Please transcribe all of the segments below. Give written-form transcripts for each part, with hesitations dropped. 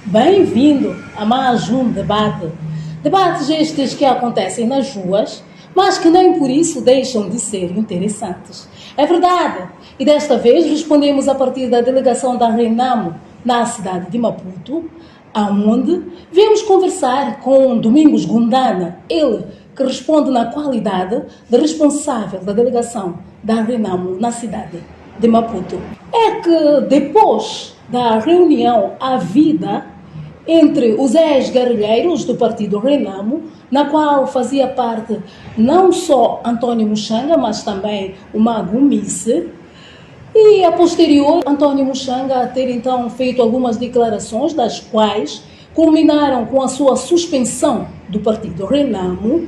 Bem-vindo a mais um debate. Debates estes que acontecem nas ruas, mas que nem por isso deixam de ser interessantes. É verdade, e desta vez respondemos a partir da delegação da Renamo na cidade de Maputo, aonde viemos conversar com Domingos Gundana, ele que responde na qualidade de responsável da delegação da Renamo na cidade de Maputo. É que depois da reunião havida entre os ex-guerrilheiros do partido Renamo, na qual fazia parte não só António Muxanga, mas também o Mago Misse, e a posterior António Muxanga ter então feito algumas declarações, das quais culminaram com a sua suspensão do partido Renamo,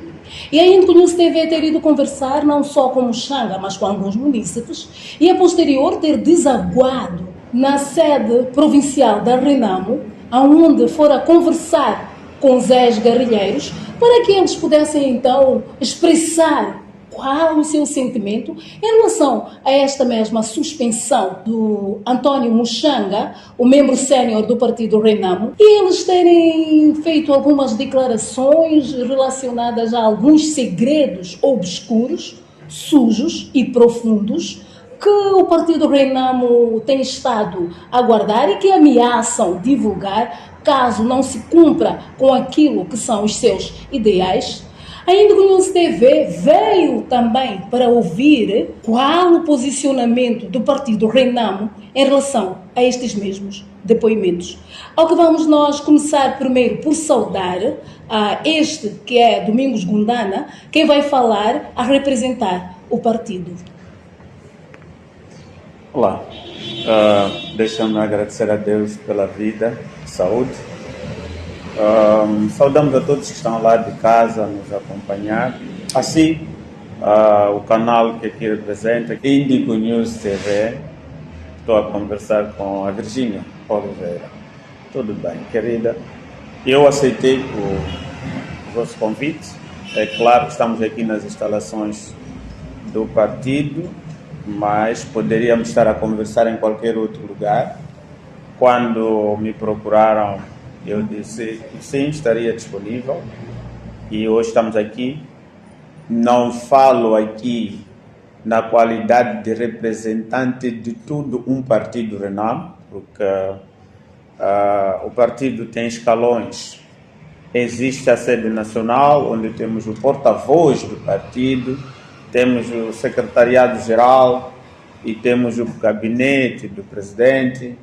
e a News TV ter ido conversar não só com Muxanga, mas com alguns munícipes, e a posterior ter desaguado na sede provincial da Renamo, aonde fora conversar com os ex-guerrilheiros, para que eles pudessem então expressar qual o seu sentimento em relação a esta mesma suspensão do António Muxanga, o membro sénior do partido Renamo, e eles terem feito algumas declarações relacionadas a alguns segredos obscuros, sujos e profundos, que o partido Renamo tem estado a guardar e que ameaçam divulgar caso não se cumpra com aquilo que são os seus ideais. A News TV veio também para ouvir qual o posicionamento do partido Renamo em relação a estes mesmos depoimentos. Ao que vamos nós começar primeiro por saudar a este que é Domingos Gundana, quem vai falar a representar o partido. Olá, deixa-me agradecer a Deus pela vida, saúde. Saudamos a todos que estão lá de casa a nos acompanhar. Assim, o canal que aqui representa, Índico News TV, estou a conversar com a Virgínia Oliveira. Tudo bem, querida? Eu aceitei o vosso convite. É claro que estamos aqui nas instalações do partido, mas poderíamos estar a conversar em qualquer outro lugar. Quando me procuraram, eu disse que sim, estaria disponível, e hoje estamos aqui. Não falo aqui na qualidade de representante de todo um partido Renamo, porque o partido tem escalões. Existe a sede nacional, onde temos o porta-voz do partido, temos o secretariado-geral e temos o gabinete do presidente.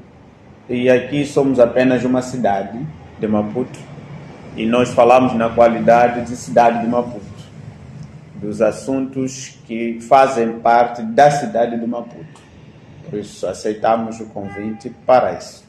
E aqui somos apenas uma cidade de Maputo e nós falamos na qualidade de cidade de Maputo, dos assuntos que fazem parte da cidade de Maputo. Por isso aceitamos o convite para isso.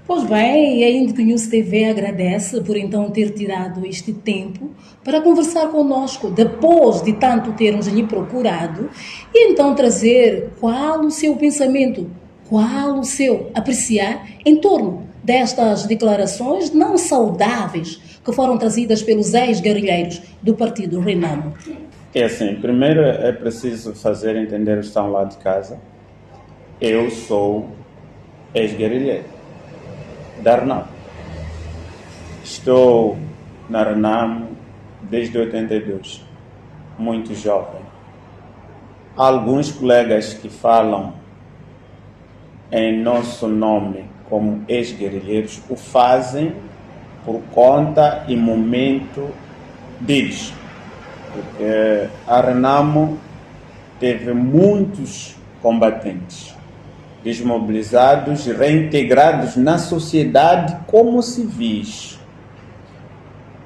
Pois bem, a Índico News TV agradece por então ter tirado este tempo para conversar conosco, depois de tanto termos lhe procurado, e então trazer qual o seu pensamento, qual o seu apreciar em torno destas declarações não saudáveis que foram trazidas pelos ex-guerrilheiros do partido Renamo. É assim, primeiro é preciso fazer entender os que estão lá de casa. Eu sou ex-guerrilheiro da Renamo. Estou na Renamo desde 82, muito jovem. Há alguns colegas que falam em nosso nome como ex-guerrilheiros, o fazem por conta e momento deles. Porque a Renamo teve muitos combatentes desmobilizados e reintegrados na sociedade como civis.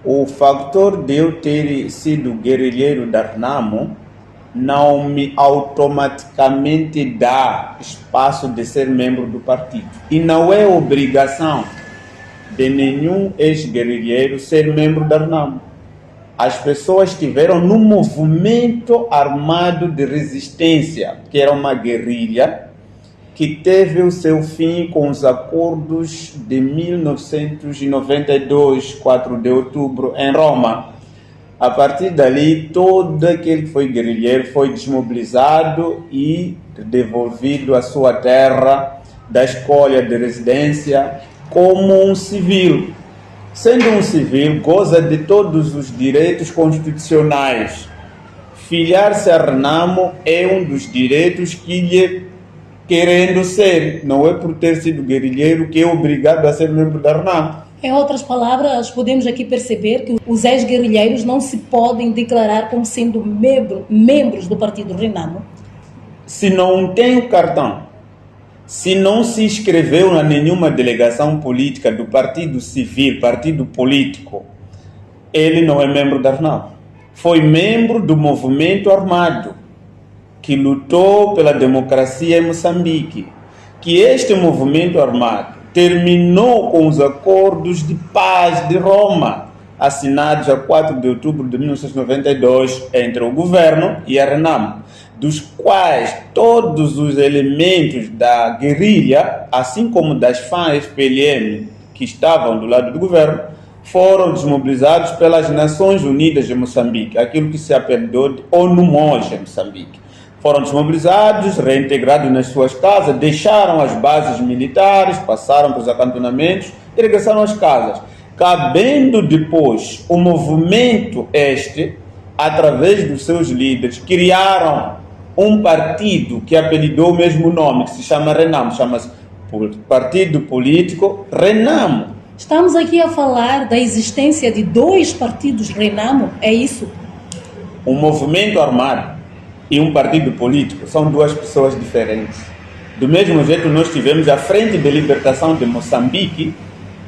O fator de eu ter sido guerrilheiro da Renamo não me automaticamente dá espaço de ser membro do partido. E não é obrigação de nenhum ex-guerrilheiro ser membro da Renamo. As pessoas estiveram no movimento armado de resistência, que era uma guerrilha, que teve o seu fim com os acordos de 1992, 4 de outubro, em Roma. A partir dali, todo aquele que foi guerrilheiro foi desmobilizado e devolvido à sua terra da escolha de residência, como um civil. Sendo um civil, goza de todos os direitos constitucionais. Filiar-se a Renamo é um dos direitos que lhe querendo ser. Não é por ter sido guerrilheiro que é obrigado a ser membro da Renamo. Em outras palavras, podemos aqui perceber que os ex-guerrilheiros não se podem declarar como sendo membros do partido Renamo. Se não tem o cartão, se não se inscreveu em nenhuma delegação política do partido civil, partido político, ele não é membro da Renamo. Foi membro do movimento armado que lutou pela democracia em Moçambique. Que este movimento armado terminou com os acordos de paz de Roma, assinados a 4 de outubro de 1992 entre o governo e a Renamo, dos quais todos os elementos da guerrilha, assim como das FAN-FPLM que estavam do lado do governo, foram desmobilizados pelas Nações Unidas de Moçambique, aquilo que se apelidou de ONU-MOJ em Moçambique. Foram desmobilizados, reintegrados nas suas casas, deixaram as bases militares, passaram para os acantonamentos e regressaram às casas. Cabendo depois o movimento através dos seus líderes, criaram um partido que apelidou o mesmo nome, que se chama Renamo, chama-se Partido Político Renamo. Estamos aqui a falar da existência de 2 partidos Renamo, é isso? Um movimento armado e um partido político são 2 pessoas diferentes. Do mesmo jeito, nós tivemos a Frente de Libertação de Moçambique,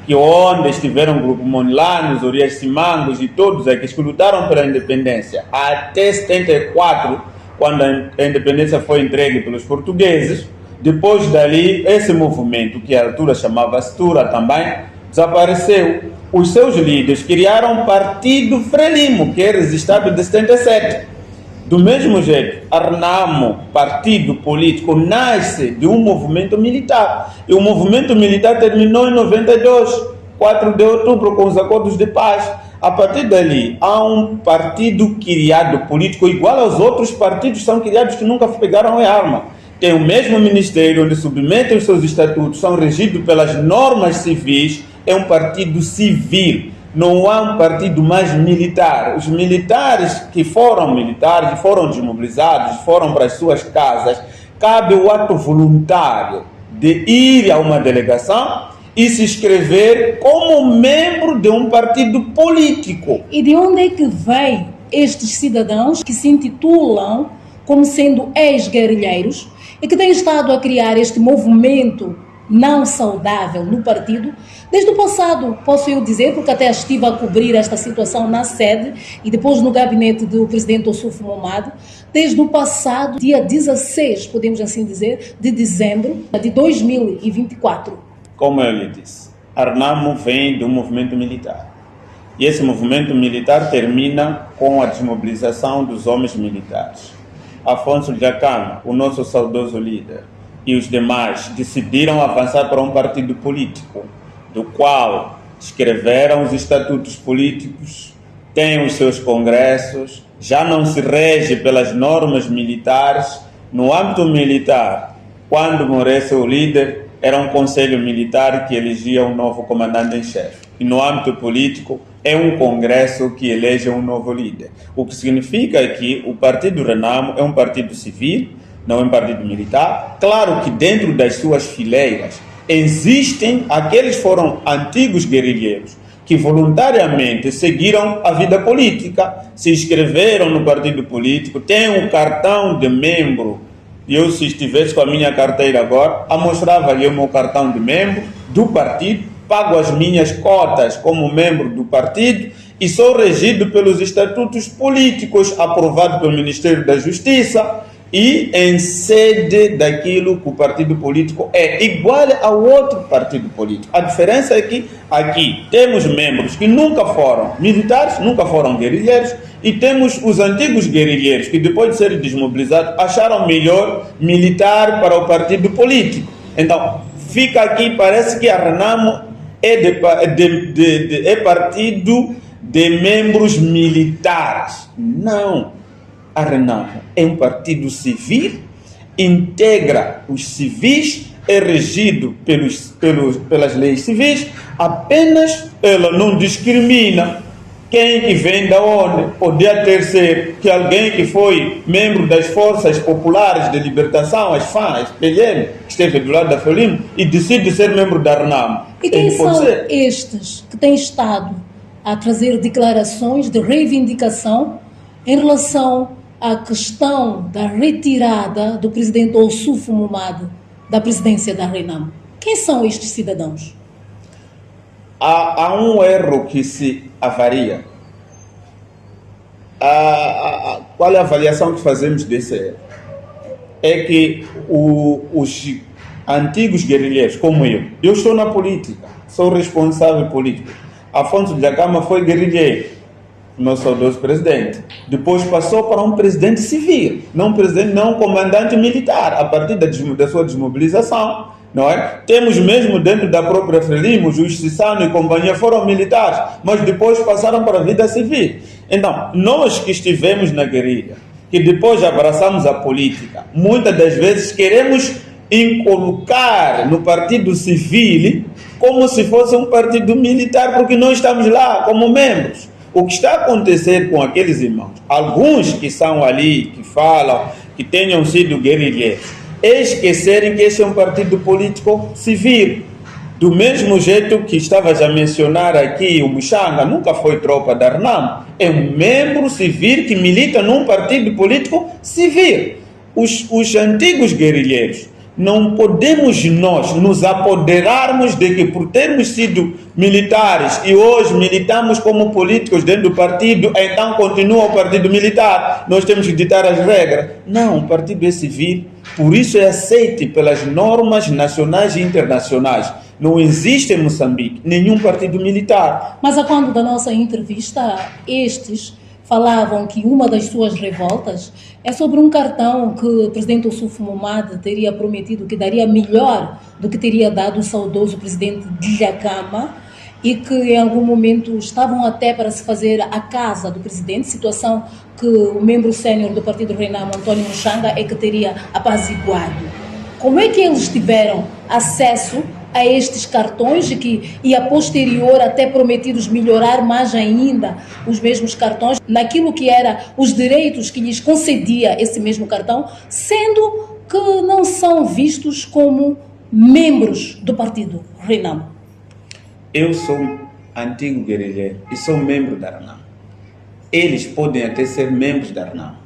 que onde estiveram o Grupo Monilanos, Urias Simangos e todos aqueles que lutaram pela independência até 74, quando a independência foi entregue pelos portugueses. Depois dali, esse movimento, que a altura chamava-se Tura também, desapareceu. Os seus líderes criaram o Partido Frelimo, que é registrado de 77. Do mesmo jeito, a Renamo, partido político, nasce de um movimento militar. E o movimento militar terminou em 92, 4 de outubro, com os acordos de paz. A partir dali, há um partido criado político igual aos outros partidos que são criados que nunca pegaram em arma. Tem o mesmo ministério, onde submetem os seus estatutos, são regidos pelas normas civis, é um partido civil. Não há um partido mais militar. Os militares que foram desmobilizados, foram para as suas casas, cabe o ato voluntário de ir a uma delegação e se inscrever como membro de um partido político. E de onde é que vêm estes cidadãos que se intitulam como sendo ex-guerrilheiros e que têm estado a criar este movimento não saudável no partido? Desde o passado, posso eu dizer, porque até estive a cobrir esta situação na sede e depois no gabinete do presidente Ossufo Momad, desde o passado, dia 16, podemos assim dizer, de dezembro de 2024. Como eu lhe disse, a Renamo vem de um movimento militar. E esse movimento militar termina com a desmobilização dos homens militares. Afonso Dhlakama, o nosso saudoso líder, e os demais decidiram avançar para um partido político, do qual escreveram os estatutos políticos, têm os seus congressos, já não se rege pelas normas militares. No âmbito militar, quando morresse o líder, era um conselho militar que elegia um novo comandante-em-chefe. E no âmbito político, é um congresso que elege um novo líder. O que significa que o Partido Renamo é um partido civil, não é um partido militar. Claro que dentro das suas fileiras existem aqueles que foram antigos guerrilheiros que voluntariamente seguiram a vida política, se inscreveram no partido político, têm um cartão de membro. Eu, se estivesse com a minha carteira agora, mostrava-lhe o meu cartão de membro do partido, pago as minhas cotas como membro do partido e sou regido pelos estatutos políticos aprovados pelo Ministério da Justiça e em sede daquilo que o partido político é igual ao outro partido político. A diferença é que aqui temos membros que nunca foram militares, nunca foram guerrilheiros, e temos os antigos guerrilheiros que, depois de serem desmobilizados, acharam melhor militar para o partido político. Então, fica aqui, parece que a Renamo é partido de membros militares. Não. A Renamo é um partido civil, integra os civis é regido pelas leis civis, apenas ela não discrimina quem que vem da onde. Podia ter ser que alguém que foi membro das Forças Populares de Libertação, as FAN, PLM, que esteve do lado da Frelimo, e decide ser membro da RENAMO. E quem são estes que têm estado a trazer declarações de reivindicação em relação à questão da retirada do presidente Ossufo Momade da presidência da RENAMO? Quem são estes cidadãos? Há um erro que se avaria. Qual é a avaliação que fazemos desse erro? É que os antigos guerrilheiros, como eu estou na política, sou responsável político. Afonso Dhlakama foi guerrilheiro, meu saudoso presidente. Depois passou para um presidente civil, não comandante militar, a partir da sua desmobilização. Não é? Temos mesmo dentro da própria Frelimo, Juiz Cissano e companhia foram militares, mas depois passaram para a vida civil. Então, nós que estivemos na guerrilha, que depois abraçamos a política, muitas das vezes queremos colocar no partido civil como se fosse um partido militar, porque nós estamos lá como membros. O que está a acontecer com aqueles irmãos, alguns que são ali, que falam, que tenham sido guerrilheiros, é esquecerem que este é um partido político civil. Do mesmo jeito que estava a mencionar aqui, o Muxanga nunca foi tropa da RENAMO, é um membro civil que milita num partido político civil. Os antigos guerrilheiros, não podemos nós nos apoderarmos de que por termos sido militares e hoje militamos como políticos dentro do partido, então continua o partido militar, nós temos que ditar as regras. Não, o partido é civil, por isso é aceito pelas normas nacionais e internacionais. Não existe em Moçambique nenhum partido militar. Mas a quando da nossa entrevista, estes falavam que uma das suas revoltas é sobre um cartão que o presidente Ossufo Momade teria prometido que daria melhor do que teria dado o saudoso presidente Dhlakama, e que em algum momento estavam até para se fazer a casa do presidente, situação que o membro sénior do partido RENAMO, António Muxanga, é que teria apaziguado. Como é que eles tiveram acesso a estes cartões e a posterior até prometidos melhorar mais ainda os mesmos cartões naquilo que era os direitos que lhes concedia esse mesmo cartão, sendo que não são vistos como membros do partido RENAMO? Eu sou antigo guerrilheiro e sou membro da RENAMO. Eles podem até ser membros da RENAMO.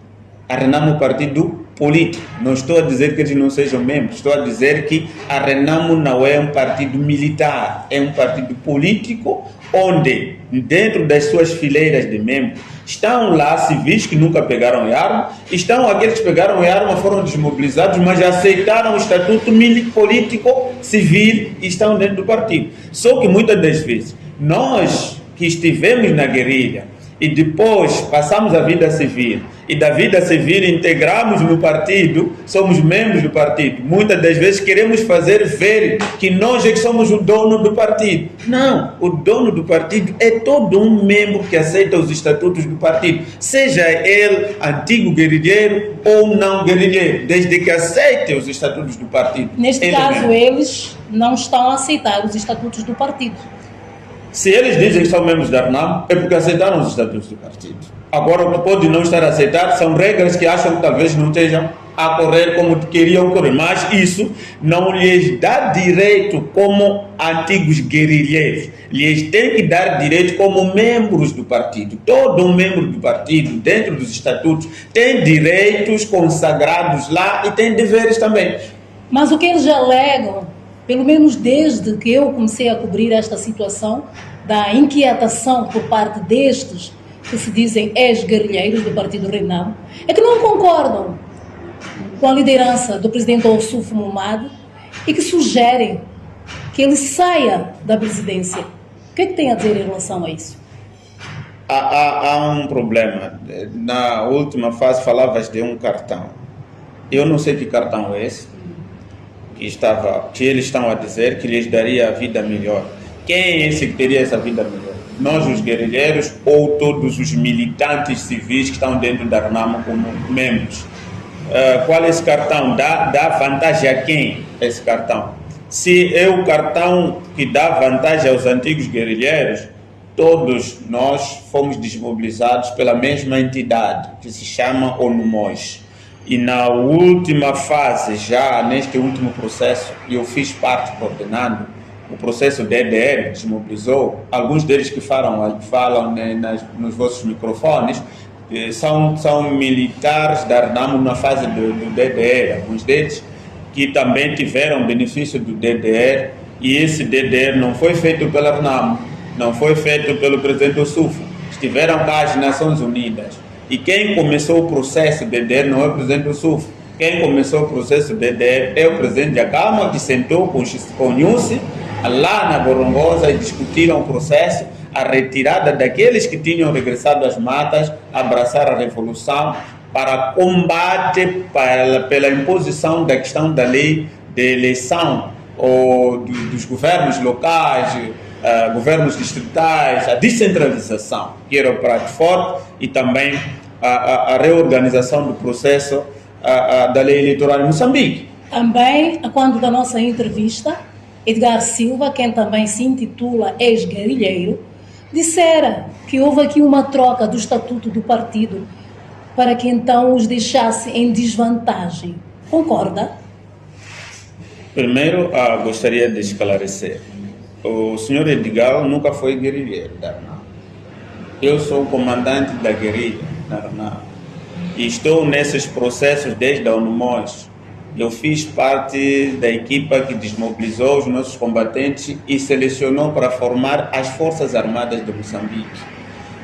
A RENAMO é um partido político. Não estou a dizer que eles não sejam membros, estou a dizer que a RENAMO não é um partido militar, é um partido político onde, dentro das suas fileiras de membros, estão lá civis que nunca pegaram arma, estão aqueles que pegaram arma, foram desmobilizados, mas aceitaram o estatuto político civil e estão dentro do partido. Só que muitas das vezes, nós que estivemos na guerrilha e depois passamos a vida civil, e da vida civil integramos no partido, somos membros do partido, muitas das vezes queremos fazer ver que nós é que somos o dono do partido. Não, o dono do partido é todo um membro que aceita os estatutos do partido, seja ele antigo guerrilheiro ou não guerrilheiro, desde que aceite os estatutos do partido. Neste caso, eles não estão a aceitar os estatutos do partido. Se eles dizem que são membros da RENAMO, é porque aceitaram os estatutos do partido. Agora, o que pode não estar a aceitar são regras que acham que talvez não estejam a correr como queriam correr, mas isso não lhes dá direito como antigos guerrilheiros. Lhes tem que dar direito como membros do partido. Todo um membro do partido, dentro dos estatutos, tem direitos consagrados lá e tem deveres também. Mas o que eles alegam, pelo menos desde que eu comecei a cobrir esta situação da inquietação por parte destes que se dizem ex-guerrilheiros do partido RENAMO, é que não concordam com a liderança do presidente Ossufo Momade e que sugerem que ele saia da presidência. O que é que tem a dizer em relação a isso? Há um problema. Na última fase falavas de um cartão. Eu não sei que cartão é esse que eles estão a dizer que lhes daria a vida melhor. Quem é esse que teria essa vida melhor? Nós, os guerrilheiros, ou todos os militantes civis que estão dentro da RENAMO como membros? qual é esse cartão? Dá vantagem a quem esse cartão? Se é o cartão que dá vantagem aos antigos guerrilheiros, todos nós fomos desmobilizados pela mesma entidade, que se chama ONUMOS. E na última fase, já neste último processo, eu fiz parte coordenando o processo DDR, desmobilizou. Alguns deles que falam nos vossos microfones, são militares da RNAMO na fase do DDR. Alguns deles que também tiveram benefício do DDR, e esse DDR não foi feito pela RNAMO, não foi feito pelo presidente Ossufo, estiveram cá as Nações Unidas. E quem começou o processo DDR não é o presidente Ossufo. Quem começou o processo DDR é o presidente da Câmara, que sentou com o Nussi lá na Gorongosa e discutiram o processo, a retirada daqueles que tinham regressado às matas, abraçar a revolução para combate pela imposição da questão da lei de eleição dos governos locais, governos distritais, a descentralização, que era o prato forte, e também a reorganização do processo da lei eleitoral em Moçambique. Também, quando da nossa entrevista, Edgar Silva, quem também se intitula ex-guerrilheiro, dissera que houve aqui uma troca do estatuto do partido para que então os deixasse em desvantagem. Concorda? Primeiro, gostaria de esclarecer. O senhor Edgar nunca foi guerrilheiro da RNAM. Eu sou o comandante da guerrilha da RNAM e estou nesses processos desde a ONUMOS. Eu fiz parte da equipa que desmobilizou os nossos combatentes e selecionou para formar as Forças Armadas de Moçambique.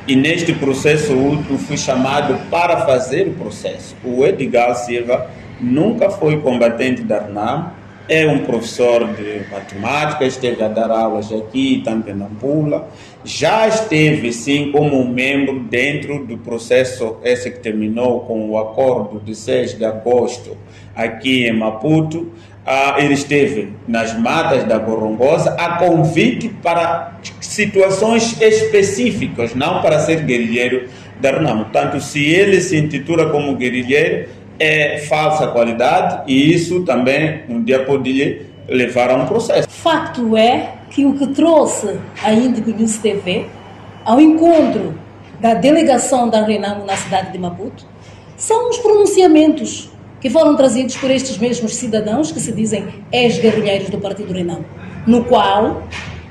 E neste processo último fui chamado para fazer o processo. O Edgar Silva nunca foi combatente da RNAM, é um professor de matemática, esteve a dar aulas aqui, tanto em Nampula. Já esteve, sim, como membro dentro do processo esse que terminou com o acordo de 6 de agosto aqui em Maputo. Ele esteve nas matas da Gorongosa a convite para situações específicas, não para ser guerrilheiro da RNAM. Portanto, se ele se intitula como guerrilheiro, é falsa qualidade, e isso também um dia poderia levar a um processo. Facto é que o que trouxe a Índigo News TV ao encontro da delegação da RENAMO na cidade de Maputo são os pronunciamentos que foram trazidos por estes mesmos cidadãos que se dizem ex-guerrilheiros do Partido RENAMO, no qual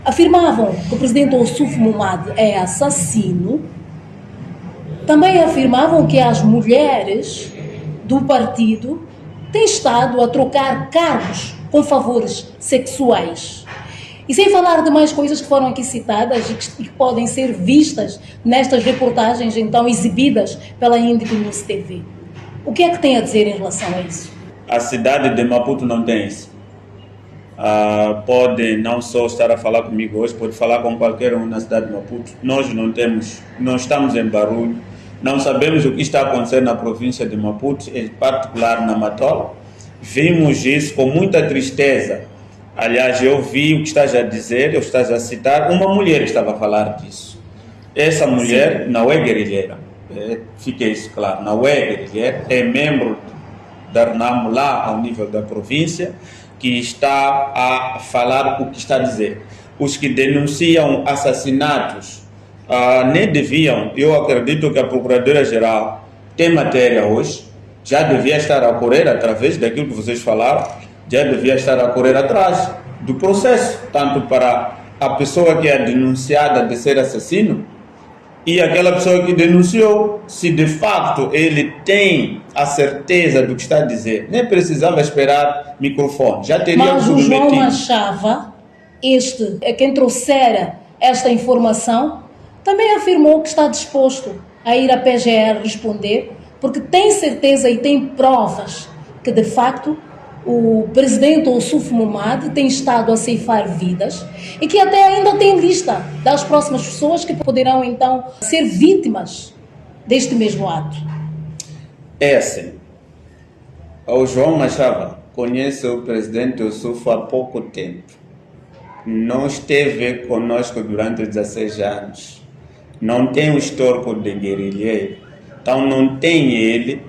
afirmavam que o presidente Ossufo Momad é assassino. Também afirmavam que as mulheres do partido têm estado a trocar cargos com favores sexuais. E sem falar de mais coisas que foram aqui citadas e que podem ser vistas nestas reportagens então exibidas pela Índigo News TV. O que é que tem a dizer em relação a isso? A cidade de Maputo não tem isso. Pode não só estar a falar comigo hoje, pode falar com qualquer um na cidade de Maputo. Nós não temos, não estamos em barulho. Não sabemos o que está acontecendo na província de Maputo, em particular na Matola. Vimos isso com muita tristeza. Aliás, eu vi o que estás a dizer, eu estás a citar, uma mulher estava a falar disso. Essa mulher não é guerrilheira, fica isso claro, não é guerrilheira, é membro da RNAMO lá ao nível da província, que está a falar o que está a dizer. Os que denunciam assassinatos nem deviam, eu acredito que a Procuradora-Geral tem matéria hoje, já devia estar a correr através daquilo que vocês falaram, já devia estar a correr atrás do processo, tanto para a pessoa que é denunciada de ser assassino e aquela pessoa que denunciou, se de fato ele tem a certeza do que está a dizer, nem precisava esperar microfone, já teria submetido. Mas o João Machava, quem trouxera esta informação, também afirmou que está disposto a ir à PGR responder, porque tem certeza e tem provas que, de facto, o presidente Ossufo Momad tem estado a ceifar vidas e que até ainda tem lista das próximas pessoas que poderão, então, ser vítimas deste mesmo ato. É assim. O João Machava conhece o presidente Ossufo há pouco tempo. Não esteve conosco durante 16 anos. Não tem um histórico de guerrilheiro, então não tem ele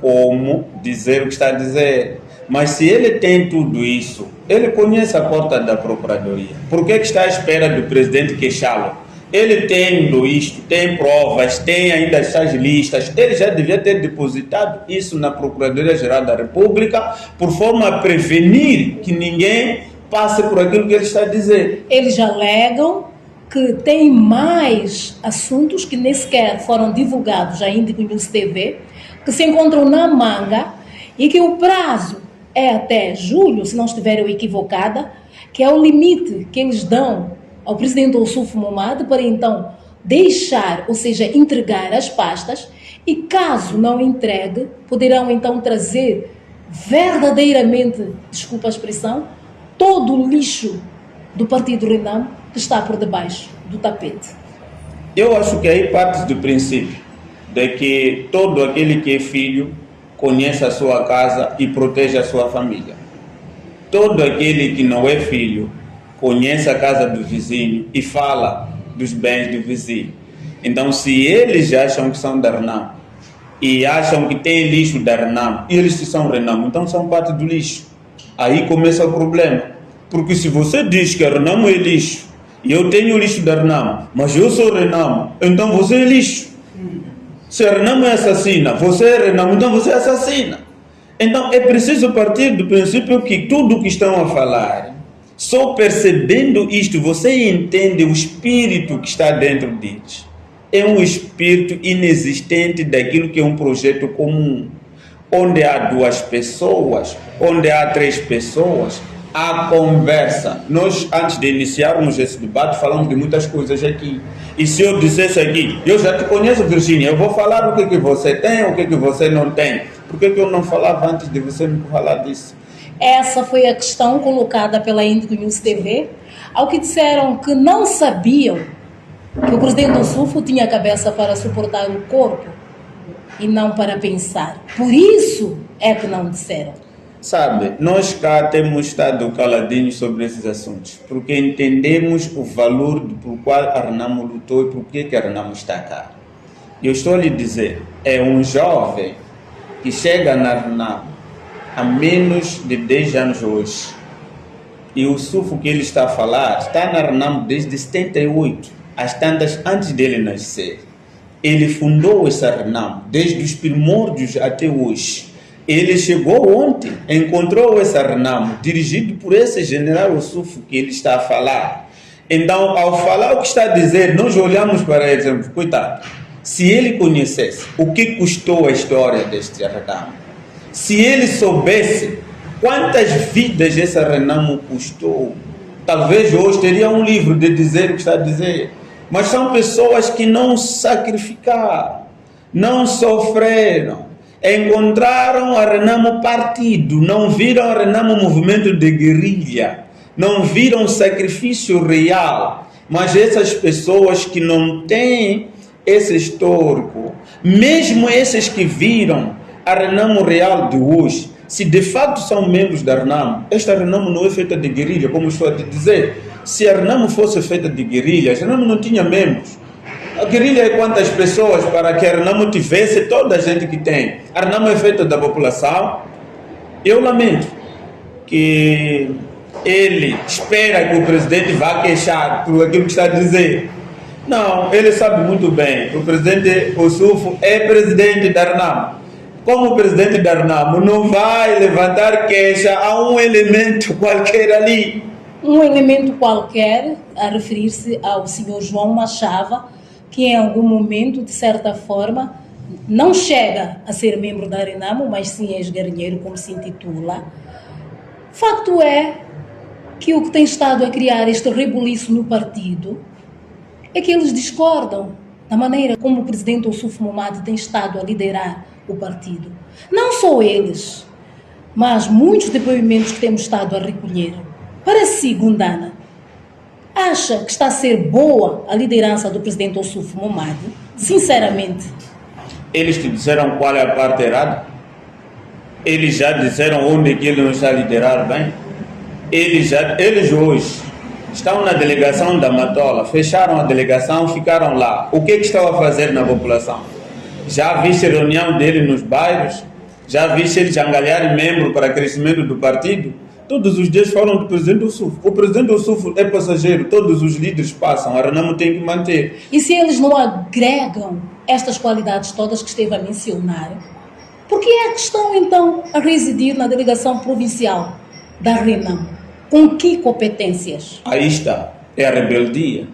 como dizer o que está a dizer. Mas se ele tem tudo isso, ele conhece a porta da Procuradoria. Por que está à espera do presidente queixá-lo? Ele tendo isto, tem provas, tem ainda essas listas, ele já devia ter depositado isso na Procuradoria-Geral da República, por forma a prevenir que ninguém passe por aquilo que ele está a dizer. Eles alegam que tem mais assuntos que nem sequer foram divulgados ainda com o News TV, que se encontram na manga e que o prazo é até julho, se não estiver eu equivocada, que é o limite que eles dão ao presidente Ossufo Momade para então deixar, ou seja, entregar as pastas, e caso não entregue, poderão então trazer verdadeiramente, desculpa a expressão, todo o lixo do Partido Renamo que está por debaixo do tapete. Eu acho que aí parte do princípio de que todo aquele que é filho conhece a sua casa e protege a sua família. Todo aquele que não é filho conhece a casa do vizinho e fala dos bens do vizinho. Então, se eles acham que são da Renamo e acham que tem lixo da Renamo, e eles são Renamo, então são parte do lixo. Aí começa o problema. Porque se você diz que a Renamo é lixo, e eu tenho lixo da Renamo, mas eu sou Renamo, então você é lixo. Se a Renamo é assassina, você é Renamo, então você é assassina. Então é preciso partir do princípio que tudo o que estão a falar, só percebendo isto, você entende o espírito que está dentro deles. É um espírito inexistente daquilo que é um projeto comum. Onde há duas pessoas, onde há três pessoas, há conversa. Nós, antes de iniciarmos esse debate, falamos de muitas coisas aqui. E se eu dissesse aqui, eu já te conheço, Virgínia, eu vou falar o que você tem, o que você não tem. Por que eu não falava antes de você me falar disso? Essa foi a questão colocada pela Índico News TV, ao que disseram que não sabiam que o presidente Ossufo tinha a cabeça para suportar o corpo e não para pensar. Por isso é que não disseram. Sabe, nós cá temos estado caladinhos sobre esses assuntos, porque entendemos o valor por qual a Renamo lutou e por que a Renamo está cá. Eu estou a lhe dizer, é um jovem que chega na Renamo há menos de 10 anos hoje. E o Ossufo que ele está a falar está na Renamo desde 78, as tantas antes dele nascer. Ele fundou essa Renamo desde os primórdios até hoje. Ele chegou ontem, encontrou essa Renamo, dirigido por esse general Ossufo que ele está a falar. Então, ao falar o que está a dizer, nós olhamos para ele e dizemos, coitado, se ele conhecesse o que custou a história deste Renamo, se ele soubesse quantas vidas essa Renamo custou, talvez hoje teria um livro de dizer o que está a dizer. Mas são pessoas que não sacrificaram, não sofreram, encontraram a Renamo partido, não viram a Renamo movimento de guerrilha, não viram sacrifício real. Mas essas pessoas que não têm esse histórico, mesmo esses que viram a Renamo real de hoje, se de fato são membros da Renamo, esta Renamo não é feita de guerrilha, como estou a te dizer. Se a Renamo fosse feita de guerrilha, a Renamo não tinha membros. A guerrilha é quantas pessoas para que a Renamo tivesse toda a gente que tem. A Renamo é feita da população. Eu lamento que ele espera que o presidente vá queixar por aquilo que está a dizer. Não, ele sabe muito bem. O presidente Ossufo é presidente da Renamo. Como presidente da Renamo, não vai levantar queixa a um elemento qualquer ali. Um elemento qualquer a referir-se ao senhor João Machava, que em algum momento, de certa forma, não chega a ser membro da Renamo, mas sim ex-guerrilheiro, como se intitula. Facto é que o que tem estado a criar este rebuliço no partido é que eles discordam da maneira como o presidente Ossufo Momade tem estado a liderar o partido. Não só eles, mas muitos depoimentos que temos estado a recolher. Para si, Gundana, acha que está a ser boa a liderança do presidente Ossufo Momade? Sinceramente. Eles te disseram qual é a parte errada? Eles já disseram onde que ele não está a liderar bem? Eles hoje estão na delegação da Matola, fecharam a delegação, ficaram lá. O que estão a fazer na população? Já viste reunião dele nos bairros? Já viste eles angariarem membro para crescimento do partido? Todos os dias falam do presidente do SUF. O presidente do SUF é passageiro, todos os líderes passam, a Renamo tem que manter. E se eles não agregam estas qualidades todas que esteve a mencionar, por que é que estão então a residir na delegação provincial da Renamo? Com que competências? Aí está, é a rebeldia.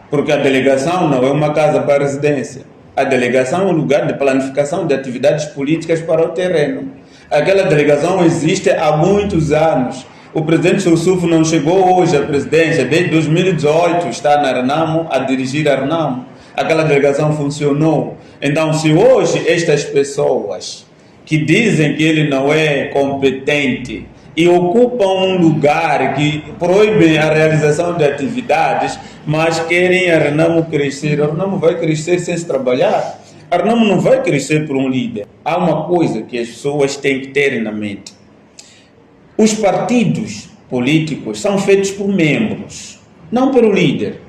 Porque a delegação não é uma casa para residência. A delegação é um lugar de planificação de atividades políticas para o terreno. Aquela delegação existe há muitos anos. O presidente do SUF não chegou hoje à presidência, desde 2018 está na Renamo, a dirigir a Renamo. Aquela delegação funcionou. Então, se hoje estas pessoas que dizem que ele não é competente e ocupam um lugar que proíbe a realização de atividades, mas querem a Renamo crescer, a Renamo vai crescer sem se trabalhar. A Renamo não vai crescer por um líder. Há uma coisa que as pessoas têm que ter na mente. Os partidos políticos são feitos por membros, não pelo líder.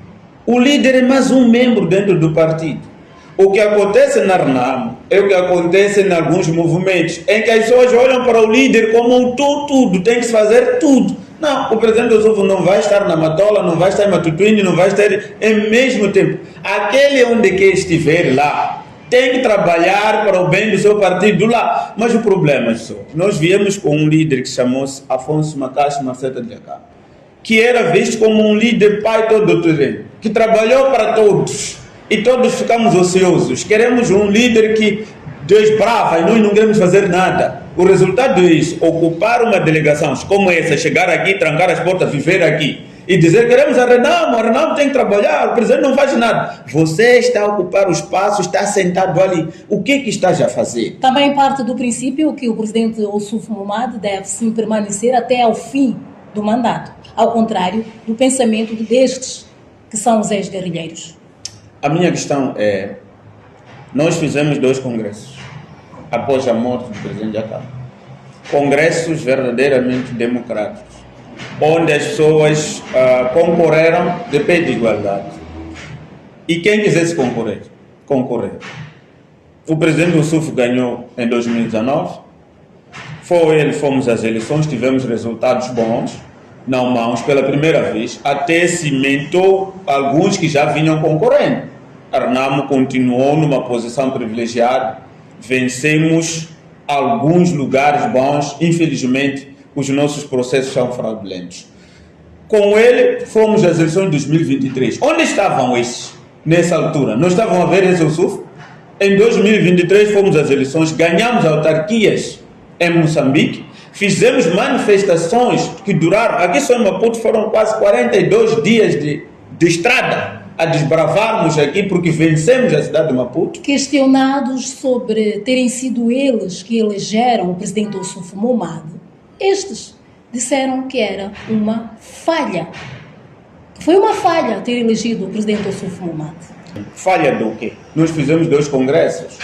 O líder é mais um membro dentro do partido. O que acontece na Renamo é o que acontece em alguns movimentos, em que as pessoas olham para o líder como um tudo, tem que se fazer tudo. Não, o presidente do SUF não vai estar na Matola, não vai estar em Matutuíne, não vai estar em mesmo tempo. Aquele onde quer estiver lá, tem que trabalhar para o bem do seu partido lá. Mas o problema é só, nós viemos com um líder que chamou-se Afonso Macaxe Maceta de Acá, que era visto como um líder pai todo o terreno, que trabalhou para todos, e todos ficamos ociosos. Queremos um líder que desbrava e nós não queremos fazer nada. O resultado é isso, ocupar uma delegação como essa, chegar aqui, trancar as portas, viver aqui, e dizer que queremos a Renamo tem que trabalhar, o presidente não faz nada. Você está a ocupar o espaço, está sentado ali. O que está já a fazer? Também parte do princípio que o presidente Ossuf Momad deve sim permanecer até ao fim do mandato, ao contrário do pensamento destes que são os ex-guerrilheiros. A minha questão é, nós fizemos 2 congressos após a morte do presidente Jacá. Congressos verdadeiramente democráticos, onde as pessoas concorreram de pé de igualdade. E quem quisesse concorrer. O presidente do SUF ganhou em 2019, fomos às eleições, tivemos resultados bons, não maus, pela primeira vez, até cimentou alguns que já vinham concorrendo. A Renamo continuou numa posição privilegiada, vencemos alguns lugares bons, infelizmente, os nossos processos são fraudulentos. Com ele, fomos às eleições de 2023. Onde estavam esses, nessa altura? Não estavam a ver esse SUF? Em 2023, fomos às eleições, ganhamos autarquias em Moçambique, fizemos manifestações que duraram, aqui só em Maputo foram quase 42 dias de estrada, a desbravarmos aqui porque vencemos a cidade de Maputo. Questionados sobre terem sido eles que elegeram o presidente Ossuf Momad, estes disseram que era uma falha. Foi uma falha ter elegido o presidente Ossuf Momad. Falha do quê? Nós fizemos 2 congressos.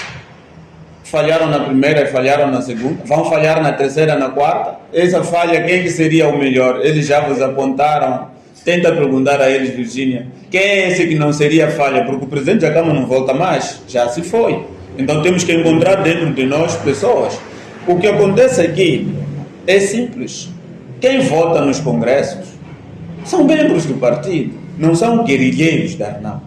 Falharam na primeira e falharam na segunda. Vão falhar na terceira, na quarta. Essa falha, quem que seria o melhor? Eles já vos apontaram. Tenta perguntar a eles, Virgínia, quem é esse que não seria falha? Porque o presidente da Câmara não volta mais. Já se foi. Então temos que encontrar dentro de nós pessoas. O que acontece aqui é simples. Quem vota nos congressos são membros do partido, não são guerrilheiros da Renamo.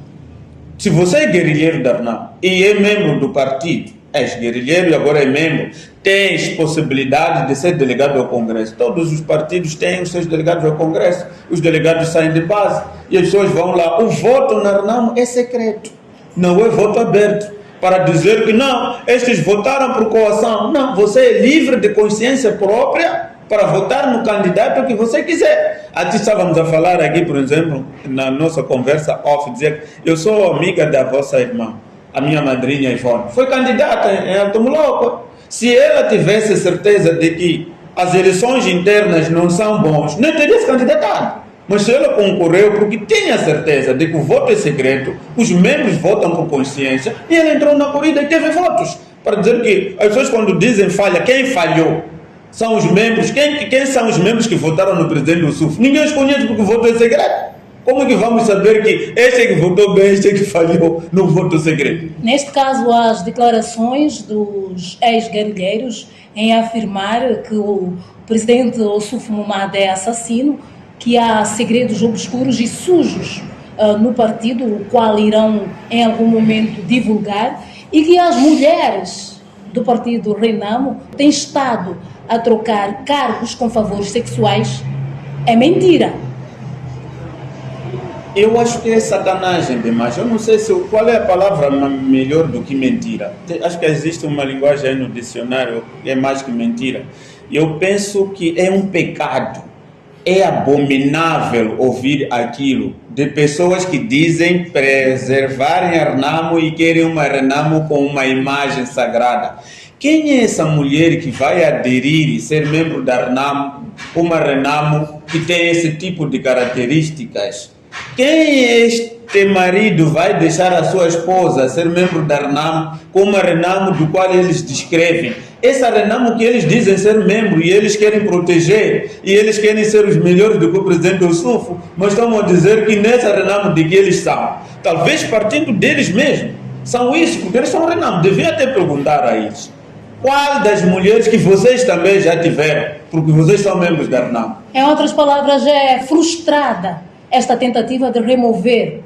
Se você é guerrilheiro da Renamo e é membro do partido, és guerrilheiro e agora é membro, tens possibilidade de ser delegado ao Congresso. Todos os partidos têm os seus delegados ao Congresso, os delegados saem de base e as pessoas vão lá. O voto na Renamo é secreto, não é voto aberto, para dizer que não, estes votaram por coação. Não, você é livre de consciência própria para votar no candidato que você quiser. Antes estávamos a falar aqui, por exemplo, na nossa conversa off, dizer que eu sou amiga da vossa irmã, a minha madrinha Ivone. Foi candidata em Alto Moloco. Se ela tivesse certeza de que as eleições internas não são bons, não teria se candidatado. Mas se ela concorreu porque tinha certeza de que o voto é secreto, os membros votam por consciência, e ela entrou na corrida e teve votos. Para dizer que as pessoas quando dizem falha, quem falhou? São os membros. Quem são os membros que votaram no presidente do SUF? Ninguém os conhece porque o voto é secreto. Como que vamos saber que este é que votou bem, este é que falhou no voto segredo? Neste caso, as declarações dos ex-guerrilheiros em afirmar que o presidente Ossuf Momad é assassino, que há segredos obscuros e sujos no partido, o qual irão em algum momento divulgar, e que as mulheres do partido Renamo têm estado a trocar cargos com favores sexuais, é mentira. Eu acho que é sacanagem demais. Eu não sei qual é a palavra melhor do que mentira. Acho que existe uma linguagem aí no dicionário que é mais que mentira. Eu penso que é um pecado. É abominável ouvir aquilo de pessoas que dizem preservarem a Renamo e querem uma Renamo com uma imagem sagrada. Quem é essa mulher que vai aderir e ser membro da Renamo, uma Renamo que tem esse tipo de características? Quem este marido vai deixar a sua esposa ser membro da Renamo com uma Renamo do qual eles descrevem? Essa Renamo que eles dizem ser membro e eles querem proteger e eles querem ser os melhores do que o presidente Ossuf, mas estão a dizer que nessa Renamo de que eles são, talvez partindo deles mesmos, são isso, porque eles são Renamo. Devia até perguntar a eles, qual das mulheres que vocês também já tiveram, porque vocês são membros da Renamo? Em outras palavras, é frustrada esta tentativa de remover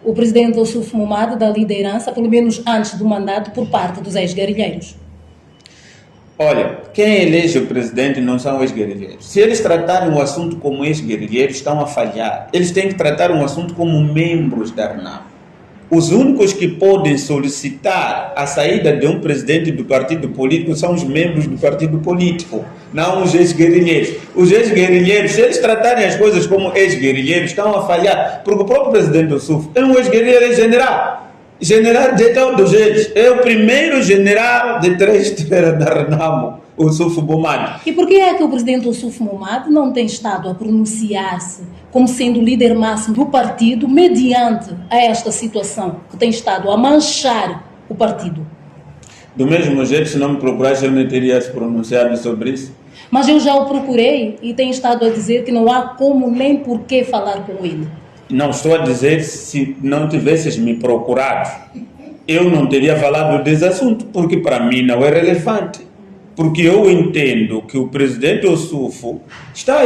o presidente Ossuf Momad da liderança, pelo menos antes do mandato, por parte dos ex-guerrilheiros. Olha, quem elege o presidente não são os guerrilheiros. Se eles tratarem o assunto como ex-guerrilheiros, estão a falhar. Eles têm que tratar um assunto como membros da Renamo. Os únicos que podem solicitar a saída de um presidente do partido político são os membros do partido político, não os ex-guerrilheiros. Os ex-guerrilheiros, se eles tratarem as coisas como ex-guerrilheiros, estão a falhar, porque o próprio presidente Ossuf é um ex-guerrilheiro, é general. General de todos eles. É o primeiro general de 3 estrelas da Renamo, Ossuf Momad. E por que é que o presidente Ossuf Momad não tem estado a pronunciar-se como sendo o líder máximo do partido mediante a esta situação que tem estado a manchar o partido? Do mesmo jeito, se não me procurasse, eu não teria se pronunciado sobre isso. Mas eu já o procurei e tenho estado a dizer que não há como nem por que falar com ele. Não estou a dizer se não tivesses me procurado, eu não teria falado desse assunto, porque para mim não é relevante. Porque eu entendo que o presidente Ossuf está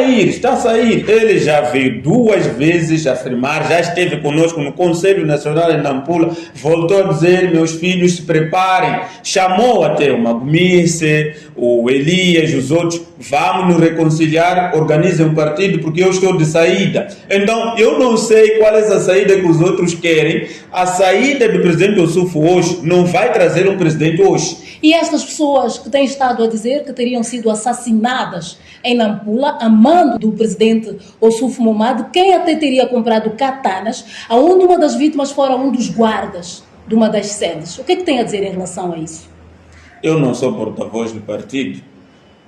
a sair. Ele já veio 2 vezes afirmar, já esteve conosco no Conselho Nacional em Nampula, voltou a dizer, meus filhos se preparem. Chamou até o Magumisse, o Elias, os outros, vamos nos reconciliar, organizem um partido, porque eu estou de saída. Então, eu não sei qual é essa saída que os outros querem. A saída do presidente Ossuf hoje não vai trazer um presidente hoje. E estas pessoas que têm estado a dizer que teriam sido assassinadas em Nampula, a mando do presidente Ossuf Momad, quem até teria comprado katanas, aonde uma das vítimas fora um dos guardas de uma das sedes. O que é que tem a dizer em relação a isso? Eu não sou porta-voz do partido.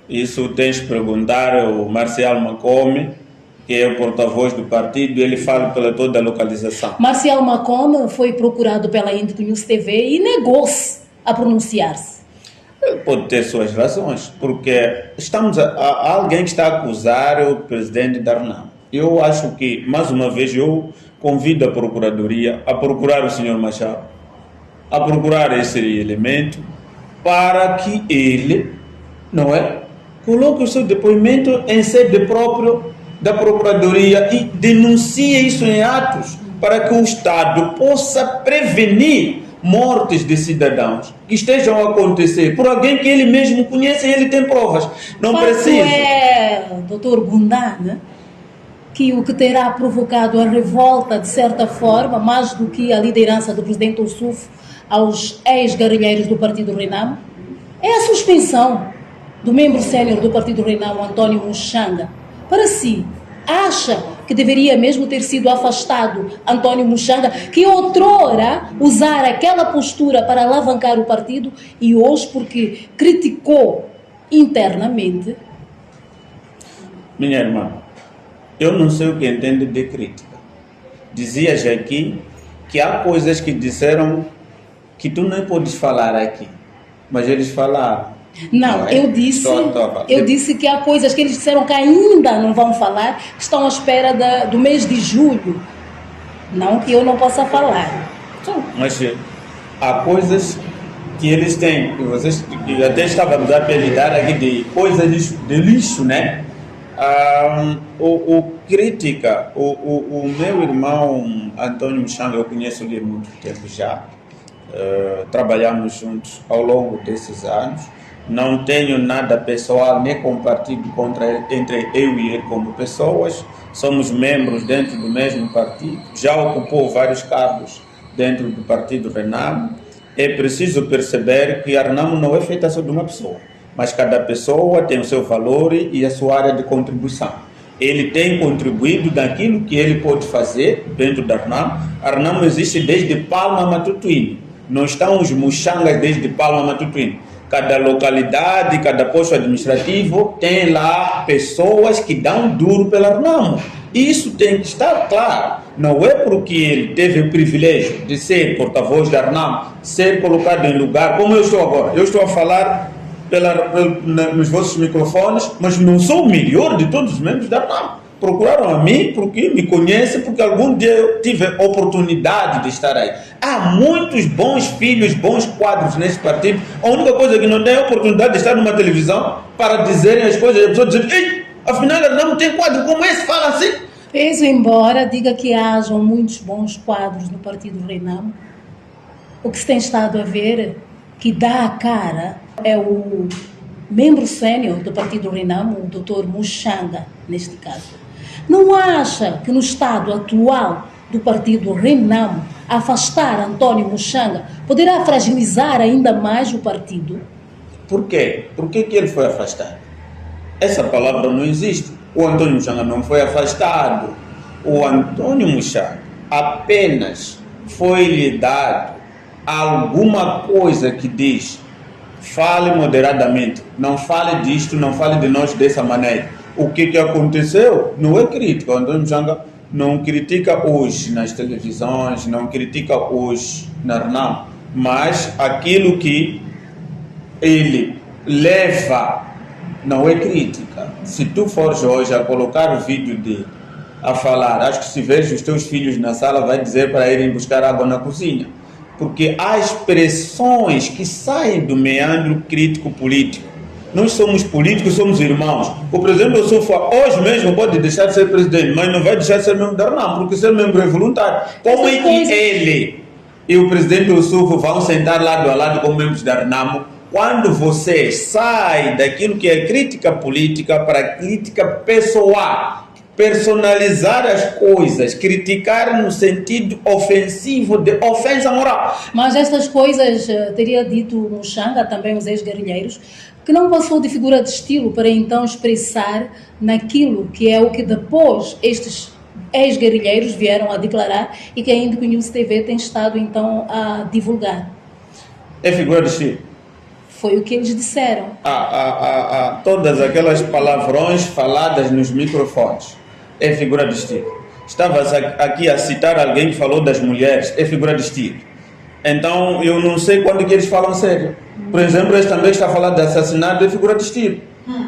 Isso tens que perguntar ao Marcial Macome, que é o porta-voz do partido, ele fala pela toda a localização. Marcial Macome foi procurado pela Indico News TV e negou-se a pronunciar-se. Ele pode ter suas razões, porque há alguém que está a acusar o presidente da Renamo. Eu acho que, mais uma vez, eu convido a Procuradoria a procurar o senhor Machado, a procurar esse elemento, para que ele, não é, coloque o seu depoimento em sede própria da Procuradoria e denuncie isso em atos, para que o Estado possa prevenir mortes de cidadãos que estejam a acontecer por alguém que ele mesmo conhece e ele tem provas. Não precisa. É, doutor Gundana, que o que terá provocado a revolta, de certa forma, mais do que a liderança do presidente Ossuf aos ex-guerrilheiros do partido Renamo, é a suspensão do membro sénior do partido Renamo, Antônio Muxanga. Para si, acha que deveria mesmo ter sido afastado Antônio Muxanga, que outrora usara aquela postura para alavancar o partido e hoje, porque criticou internamente? Minha irmã, eu não sei o que entende de crítica. Dizias aqui que há coisas que disseram que tu não podes falar aqui, mas eles falaram. Não, eu disse que há coisas que eles disseram que ainda não vão falar, que estão à espera do mês de julho, Não que eu não possa falar. Mas há coisas que eles têm, que vocês que até estávamos a apelidar aqui de coisas de lixo, né? Crítica, o meu irmão Antônio Muxanga, eu conheço-lhe há muito tempo já. Trabalhamos juntos ao longo desses anos. Não tenho nada pessoal nem compartido entre eu e ele como pessoas. Somos membros dentro do mesmo partido. Já ocupou vários cargos dentro do partido Renamo. É preciso perceber que a Renamo não é feita só de uma pessoa, mas cada pessoa tem o seu valor e a sua área de contribuição. Ele tem contribuído daquilo que ele pode fazer dentro da Renamo. A Renamo existe desde Palma a Matutuíne. Não estão os Muxangas desde Palma a Matutuíne. Cada localidade, cada posto administrativo tem lá pessoas que dão duro pela Renamo. Isso tem que estar claro. Não é porque ele teve o privilégio de ser porta-voz da Renamo, ser colocado em lugar, como eu estou agora. Eu estou a falar nos vossos microfones, mas não sou o melhor de todos os membros da Renamo. Procuraram a mim porque me conhecem, porque algum dia eu tive a oportunidade de estar aí. Há muitos bons filhos, bons quadros nesse partido. A única coisa que não tem é a oportunidade de estar numa televisão para dizerem as coisas e as pessoas dizem: ei, afinal não tem quadro como esse, fala assim. Peso embora diga que hajam muitos bons quadros no partido Renamo, o que se tem estado a ver, que dá a cara, é o membro sênior do partido Renamo, o Dr. Muxanga, neste caso. Não acha que no estado atual do partido Renamo, afastar Antônio Muxanga poderá fragilizar ainda mais o partido? Por quê? Por que ele foi afastado? Essa palavra não existe. O Antônio Muxanga não foi afastado. O Antônio Muxanga apenas foi-lhe dado alguma coisa que diz: fale moderadamente, não fale disto, não fale de nós dessa maneira. O que aconteceu não é crítica. O Antônio Muxanga não critica hoje nas televisões, não critica hoje na Renamo, mas aquilo que ele leva não é crítica. Se tu fores hoje a colocar o vídeo dele a falar, acho que se vejo os teus filhos na sala, vai dizer para irem buscar água na cozinha. Porque há expressões que saem do meandro crítico-político. Nós somos políticos, somos irmãos. O presidente do SUFA hoje mesmo pode deixar de ser presidente, mas não vai deixar de ser membro da Renamo, porque ser membro é voluntário. Como é que ele e o presidente do SUFA vão sentar lado a lado como membros da Renamo quando você sai daquilo que é crítica política para crítica pessoal? Personalizar as coisas, criticar no sentido ofensivo, de ofensa moral. Mas estas coisas, teria dito Muxanga, também os ex-guerrilheiros, que não passou de figura de estilo para então expressar naquilo que é o que depois estes ex-guerrilheiros vieram a declarar e que a Indico News TV tem estado então a divulgar. É figura de estilo. Foi o que eles disseram. Todas aquelas palavrões faladas nos microfones. É figura de estilo. Estava aqui a citar alguém que falou das mulheres. É figura de estilo. Então, eu não sei quando que eles falam sério. Por exemplo, este também está a falar de assassinato. É figura de estilo.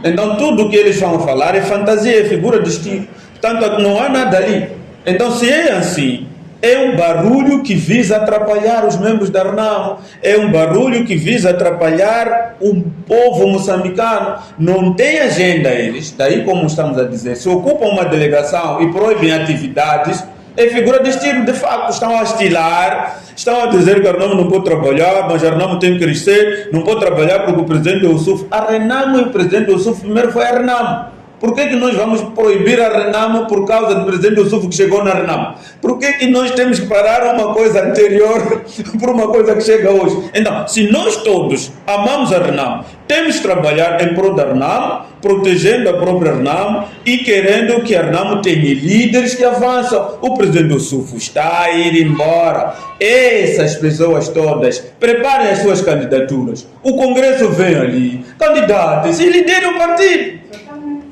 Então, tudo o que eles vão falar é fantasia, é figura de estilo. Portanto, não há nada ali. Então, se é assim, é um barulho que visa atrapalhar os membros da Renamo, é um barulho que visa atrapalhar o povo moçambicano. Não tem agenda eles, daí como estamos a dizer, se ocupam uma delegação e proíbem atividades, é figura de estilo, de facto, estão a estilar, estão a dizer que a Renamo não pode trabalhar, mas a Renamo tem que crescer, não pode trabalhar porque o presidente do SUF, a Renamo e o presidente do SUF primeiro foi a Renamo. Por que nós vamos proibir a Renamo por causa do presidente do SUF que chegou na Renamo? Por que nós temos que parar uma coisa anterior por uma coisa que chega hoje? Então, se nós todos amamos a Renamo, temos que trabalhar em prol da Renamo, protegendo a própria Renamo e querendo que a Renamo tenha líderes que avançam. O presidente do SUF está a ir embora. Essas pessoas todas preparem as suas candidaturas. O Congresso vem ali, candidatos e liderem o partido.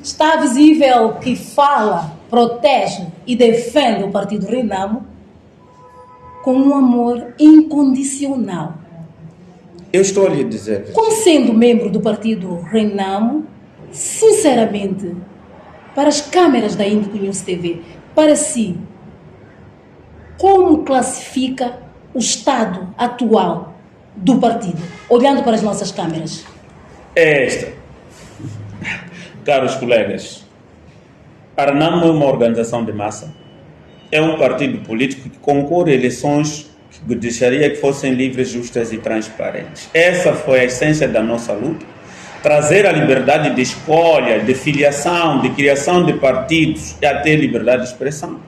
Está visível que fala, protege e defende o partido Renamo com um amor incondicional. Eu estou a lhe dizer. Como sendo membro do partido Renamo, sinceramente, para as câmeras da Indico News TV, para si, como classifica o estado atual do partido, olhando para as nossas câmeras? É esta. Caros colegas, a RENAMO é uma organização de massa, é um partido político que concorre a eleições que deixaria que fossem livres, justas e transparentes. Essa foi a essência da nossa luta, trazer a liberdade de escolha, de filiação, de criação de partidos e até liberdade de expressão.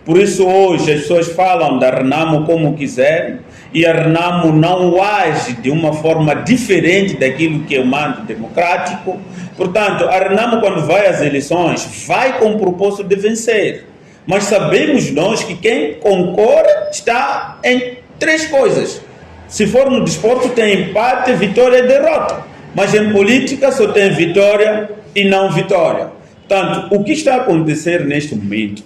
Por isso hoje as pessoas falam da RENAMO como quiserem e a RENAMO não age de uma forma diferente daquilo que é o mando democrático. Portanto, a RENAMO quando vai às eleições vai com o propósito de vencer. Mas sabemos nós que quem concorre está em 3 coisas. Se for no desporto tem empate, vitória e derrota. Mas em política só tem vitória e não vitória. Portanto, o que está a acontecer neste momento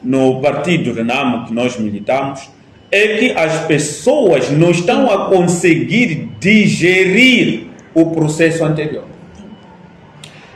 no partido RENAMO que nós militamos é que as pessoas não estão a conseguir digerir o processo anterior.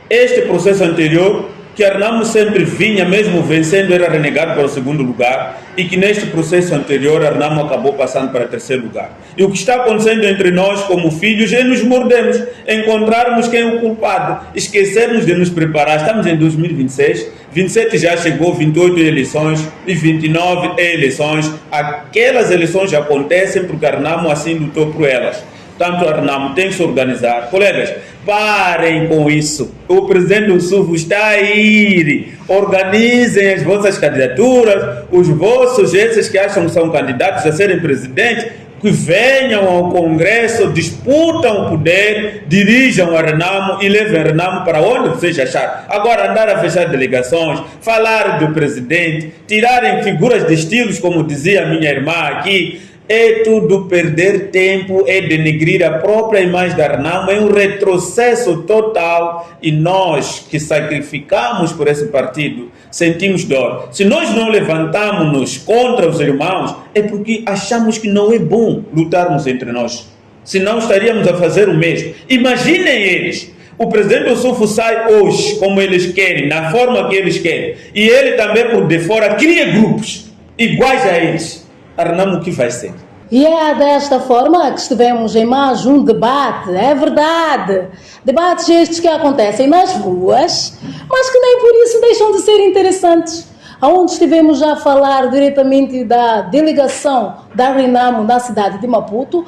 Este processo anterior, que a RENAMO sempre vinha, mesmo vencendo, era renegado para o 2º lugar, e que neste processo anterior a RENAMO acabou passando para o 3º lugar. E o que está acontecendo entre nós como filhos é nos mordermos, encontrarmos quem é o culpado, esquecermos de nos preparar. Estamos em 2026, 27 já chegou, 28 eleições e 29 eleições. Aquelas eleições acontecem porque a RENAMO assim lutou por elas. Portanto, a RENAMO tem que se organizar. Colegas, parem com isso. O presidente do SUV está a ir. Organizem as vossas candidaturas, os vossos, esses que acham que são candidatos a serem presidentes, que venham ao Congresso, disputam o poder, dirijam a RENAMO e levem a RENAMO para onde vocês acharem. Agora, andar a fechar delegações, falar do presidente, tirarem figuras de estilos, como dizia a minha irmã aqui, é tudo perder tempo, é denegrir a própria imagem da RENAMO, é um retrocesso total e nós que sacrificamos por esse partido sentimos dor. Se nós não levantamos-nos contra os irmãos, é porque achamos que não é bom lutarmos entre nós, senão estaríamos a fazer o mesmo. Imaginem eles, o presidente do SUFO sai hoje como eles querem, na forma que eles querem, e ele também por de fora cria grupos iguais a eles. A RENAMO o que vai ser? E é desta forma que estivemos em mais um debate, é verdade. Debates estes que acontecem nas ruas, mas que nem por isso deixam de ser interessantes. Onde estivemos já a falar diretamente da delegação da RENAMO na cidade de Maputo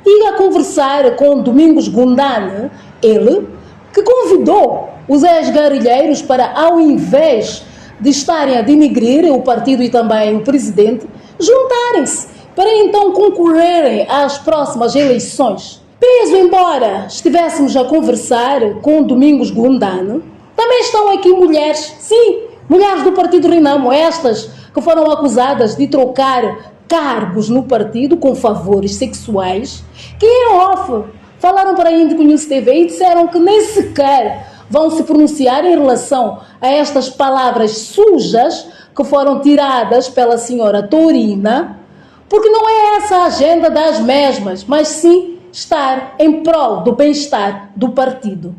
e a conversar com Domingos Gundane, ele que convidou os ex-guerrilheiros para, ao invés de estarem a denegrir o partido e também o presidente, juntarem-se para então concorrerem às próximas eleições. Peso, embora estivéssemos a conversar com Domingos Gundane, também estão aqui mulheres, sim, mulheres do partido RENAMO, estas que foram acusadas de trocar cargos no partido com favores sexuais, que em off falaram para a Índico News TV e disseram que nem sequer vão se pronunciar em relação a estas palavras sujas que foram tiradas pela senhora Torina, porque não é essa a agenda das mesmas, mas sim estar em prol do bem-estar do partido.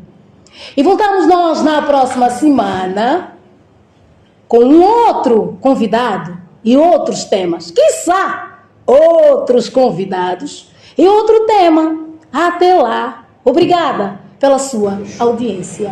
E voltamos nós na próxima semana com um outro convidado e outros temas, quiçá outros convidados e outro tema. Até lá. Obrigada pela sua audiência.